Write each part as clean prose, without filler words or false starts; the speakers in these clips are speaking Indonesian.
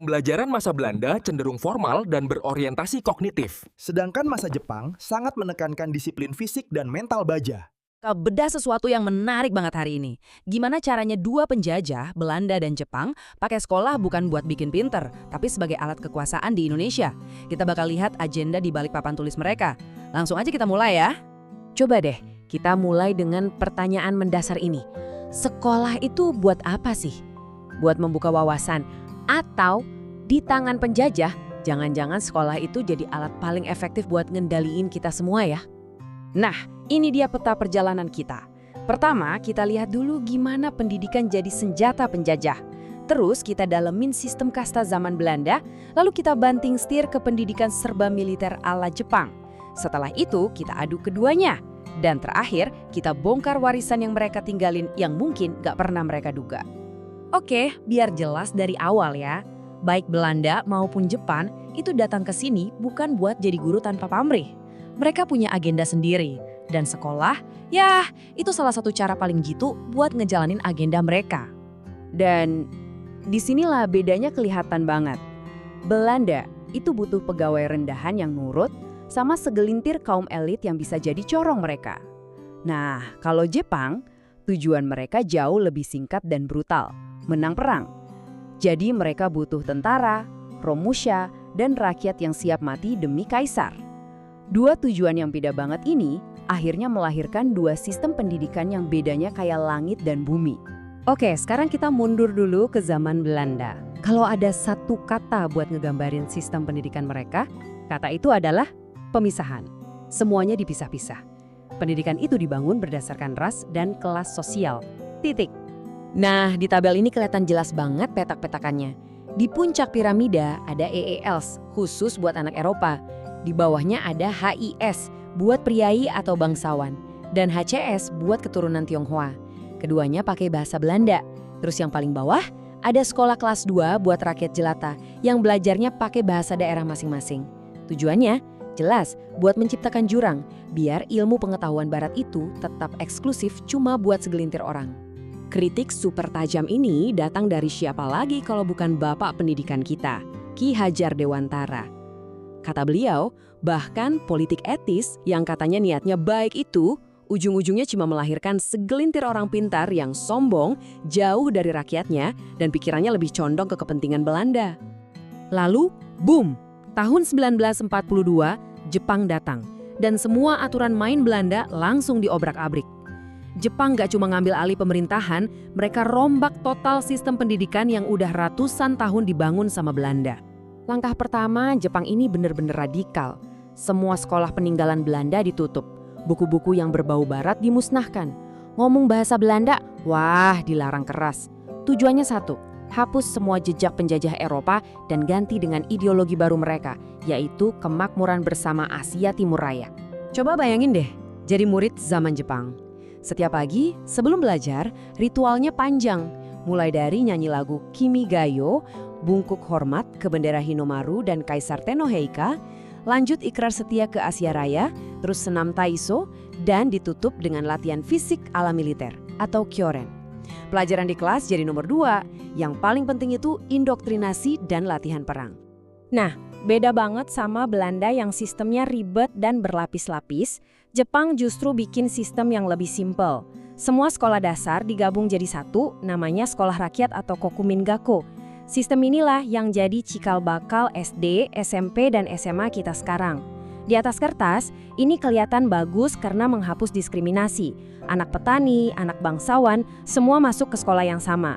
Pembelajaran masa Belanda cenderung formal dan berorientasi kognitif. Sedangkan masa Jepang sangat menekankan disiplin fisik dan mental baja. Kau bedah sesuatu yang menarik banget hari ini. Gimana caranya dua penjajah, Belanda dan Jepang, pakai sekolah bukan buat bikin pinter, tapi sebagai alat kekuasaan di Indonesia. Kita bakal lihat agenda di balik papan tulis mereka. Langsung aja kita mulai ya. Coba deh, kita mulai dengan pertanyaan mendasar ini. Sekolah itu buat apa sih? Buat membuka wawasan? Atau di tangan penjajah, jangan-jangan sekolah itu jadi alat paling efektif buat ngendaliin kita semua ya? Nah, ini dia peta perjalanan kita. Pertama, kita lihat dulu gimana pendidikan jadi senjata penjajah. Terus kita dalemin sistem kasta zaman Belanda, lalu kita banting setir ke pendidikan serba militer ala Jepang. Setelah itu, kita adu keduanya. Dan terakhir, kita bongkar warisan yang mereka tinggalin yang mungkin gak pernah mereka duga. Oke, biar jelas dari awal ya. Baik Belanda maupun Jepang itu datang ke sini bukan buat jadi guru tanpa pamrih. Mereka punya agenda sendiri. Dan sekolah, ya itu salah satu cara paling jitu buat ngejalanin agenda mereka. Dan disinilah bedanya kelihatan banget. Belanda itu butuh pegawai rendahan yang nurut sama segelintir kaum elit yang bisa jadi corong mereka. Nah, kalau Jepang, tujuan mereka jauh lebih singkat dan brutal. Menang perang. Jadi mereka butuh tentara, romusha, dan rakyat yang siap mati demi kaisar. Dua tujuan yang beda banget ini akhirnya melahirkan dua sistem pendidikan yang bedanya kayak langit dan bumi. Oke, sekarang kita mundur dulu ke zaman Belanda. Kalau ada satu kata buat ngegambarin sistem pendidikan mereka, kata itu adalah pemisahan. Semuanya dipisah-pisah. Pendidikan itu dibangun berdasarkan ras dan kelas sosial. Titik. Nah, di tabel ini kelihatan jelas banget petak-petakannya. Di puncak piramida ada EELs, khusus buat anak Eropa. Di bawahnya ada HIS, buat priai atau bangsawan. Dan HCS buat keturunan Tionghoa. Keduanya pakai bahasa Belanda. Terus yang paling bawah, ada sekolah kelas 2 buat rakyat jelata yang belajarnya pakai bahasa daerah masing-masing. Tujuannya jelas buat menciptakan jurang, biar ilmu pengetahuan barat itu tetap eksklusif cuma buat segelintir orang. Kritik super tajam ini datang dari siapa lagi kalau bukan bapak pendidikan kita, Ki Hajar Dewantara. Kata beliau, bahkan politik etis yang katanya niatnya baik itu, ujung-ujungnya cuma melahirkan segelintir orang pintar yang sombong, jauh dari rakyatnya, dan pikirannya lebih condong ke kepentingan Belanda. Lalu, boom! Tahun 1942, Jepang datang, dan semua aturan main Belanda langsung diobrak-abrik. Jepang gak cuma ngambil alih pemerintahan, mereka rombak total sistem pendidikan yang udah ratusan tahun dibangun sama Belanda. Langkah pertama, Jepang ini bener-bener radikal. Semua sekolah peninggalan Belanda ditutup, buku-buku yang berbau barat dimusnahkan. Ngomong bahasa Belanda, wah dilarang keras. Tujuannya satu, hapus semua jejak penjajah Eropa dan ganti dengan ideologi baru mereka, yaitu kemakmuran bersama Asia Timur Raya. Coba bayangin deh, jadi murid zaman Jepang. Setiap pagi, sebelum belajar, ritualnya panjang. Mulai dari nyanyi lagu Kimigayo, bungkuk hormat ke bendera Hinomaru dan Kaisar Tenohheika, lanjut ikrar setia ke Asia Raya, terus senam Taiso, dan ditutup dengan latihan fisik ala militer atau Kyoren. Pelajaran di kelas jadi nomor 2, yang paling penting itu indoktrinasi dan latihan perang. Nah, beda banget sama Belanda yang sistemnya ribet dan berlapis-lapis. Jepang justru bikin sistem yang lebih simpel. Semua sekolah dasar digabung jadi satu, namanya sekolah rakyat atau Kokumin-gakko. Sistem inilah yang jadi cikal bakal SD, SMP, dan SMA kita sekarang. Di atas kertas, ini kelihatan bagus karena menghapus diskriminasi. Anak petani, anak bangsawan, semua masuk ke sekolah yang sama.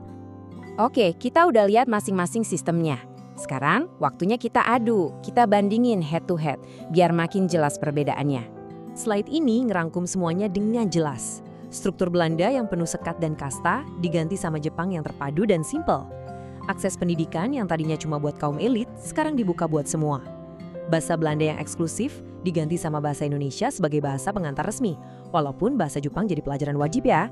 Oke, kita udah lihat masing-masing sistemnya. Sekarang, waktunya kita adu, kita bandingin head to head, biar makin jelas perbedaannya. Slide ini ngerangkum semuanya dengan jelas. Struktur Belanda yang penuh sekat dan kasta diganti sama Jepang yang terpadu dan simpel. Akses pendidikan yang tadinya cuma buat kaum elit, sekarang dibuka buat semua. Bahasa Belanda yang eksklusif diganti sama bahasa Indonesia sebagai bahasa pengantar resmi, walaupun bahasa Jepang jadi pelajaran wajib ya.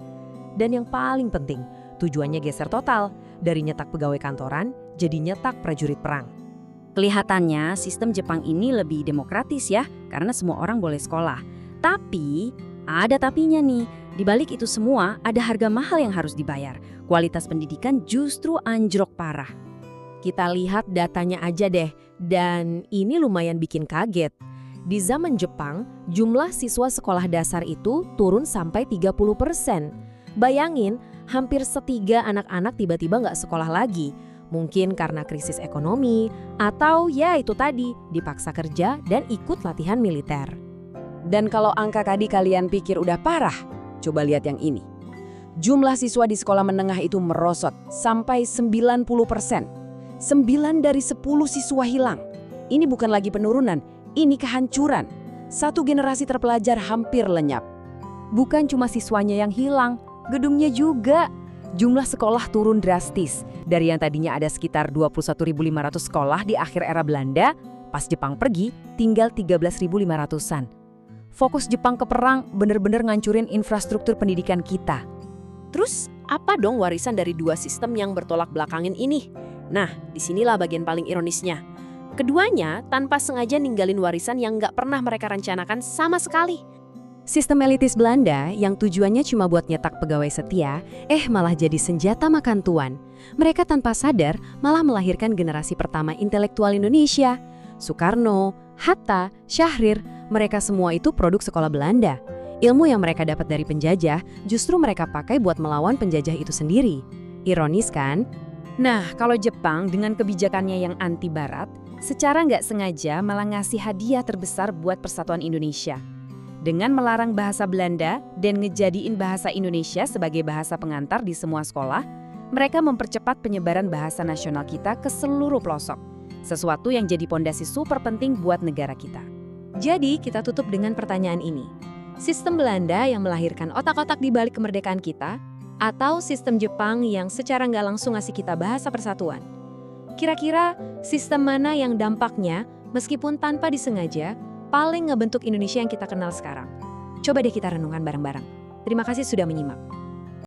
Dan yang paling penting, tujuannya geser total, dari nyetak pegawai kantoran jadi nyetak prajurit perang. Kelihatannya sistem Jepang ini lebih demokratis ya, karena semua orang boleh sekolah. Tapi, ada tapinya nih. Di balik itu semua, ada harga mahal yang harus dibayar. Kualitas pendidikan justru anjlok parah. Kita lihat datanya aja deh, dan ini lumayan bikin kaget. Di zaman Jepang, jumlah siswa sekolah dasar itu turun sampai 30%. Bayangin, hampir setiga anak-anak tiba-tiba nggak sekolah lagi. Mungkin karena krisis ekonomi, atau ya itu tadi, dipaksa kerja dan ikut latihan militer. Dan kalau angka tadi kalian pikir udah parah, coba lihat yang ini. Jumlah siswa di sekolah menengah itu merosot sampai 90%. 9 dari 10 siswa hilang. Ini bukan lagi penurunan, ini kehancuran. Satu generasi terpelajar hampir lenyap. Bukan cuma siswanya yang hilang, gedungnya juga. Jumlah sekolah turun drastis. Dari yang tadinya ada sekitar 21.500 sekolah di akhir era Belanda, pas Jepang pergi, tinggal 13.500-an. Fokus Jepang ke perang bener-bener ngancurin infrastruktur pendidikan kita. Terus, apa dong warisan dari dua sistem yang bertolak belakangin ini? Nah, disinilah bagian paling ironisnya. Keduanya tanpa sengaja ninggalin warisan yang nggak pernah mereka rencanakan sama sekali. Sistem elitis Belanda yang tujuannya cuma buat nyetak pegawai setia, malah jadi senjata makan tuan. Mereka tanpa sadar malah melahirkan generasi pertama intelektual Indonesia. Soekarno, Hatta, Syahrir, mereka semua itu produk sekolah Belanda. Ilmu yang mereka dapat dari penjajah justru mereka pakai buat melawan penjajah itu sendiri. Ironis kan? Nah, kalau Jepang dengan kebijakannya yang anti Barat, secara nggak sengaja malah ngasih hadiah terbesar buat persatuan Indonesia. Dengan melarang bahasa Belanda dan ngejadiin bahasa Indonesia sebagai bahasa pengantar di semua sekolah, mereka mempercepat penyebaran bahasa nasional kita ke seluruh pelosok. Sesuatu yang jadi pondasi super penting buat negara kita. Jadi, kita tutup dengan pertanyaan ini. Sistem Belanda yang melahirkan otak-otak di balik kemerdekaan kita, atau sistem Jepang yang secara nggak langsung ngasih kita bahasa persatuan? Kira-kira sistem mana yang dampaknya, meskipun tanpa disengaja, paling ngebentuk Indonesia yang kita kenal sekarang? Coba deh kita renungkan bareng-bareng. Terima kasih sudah menyimak.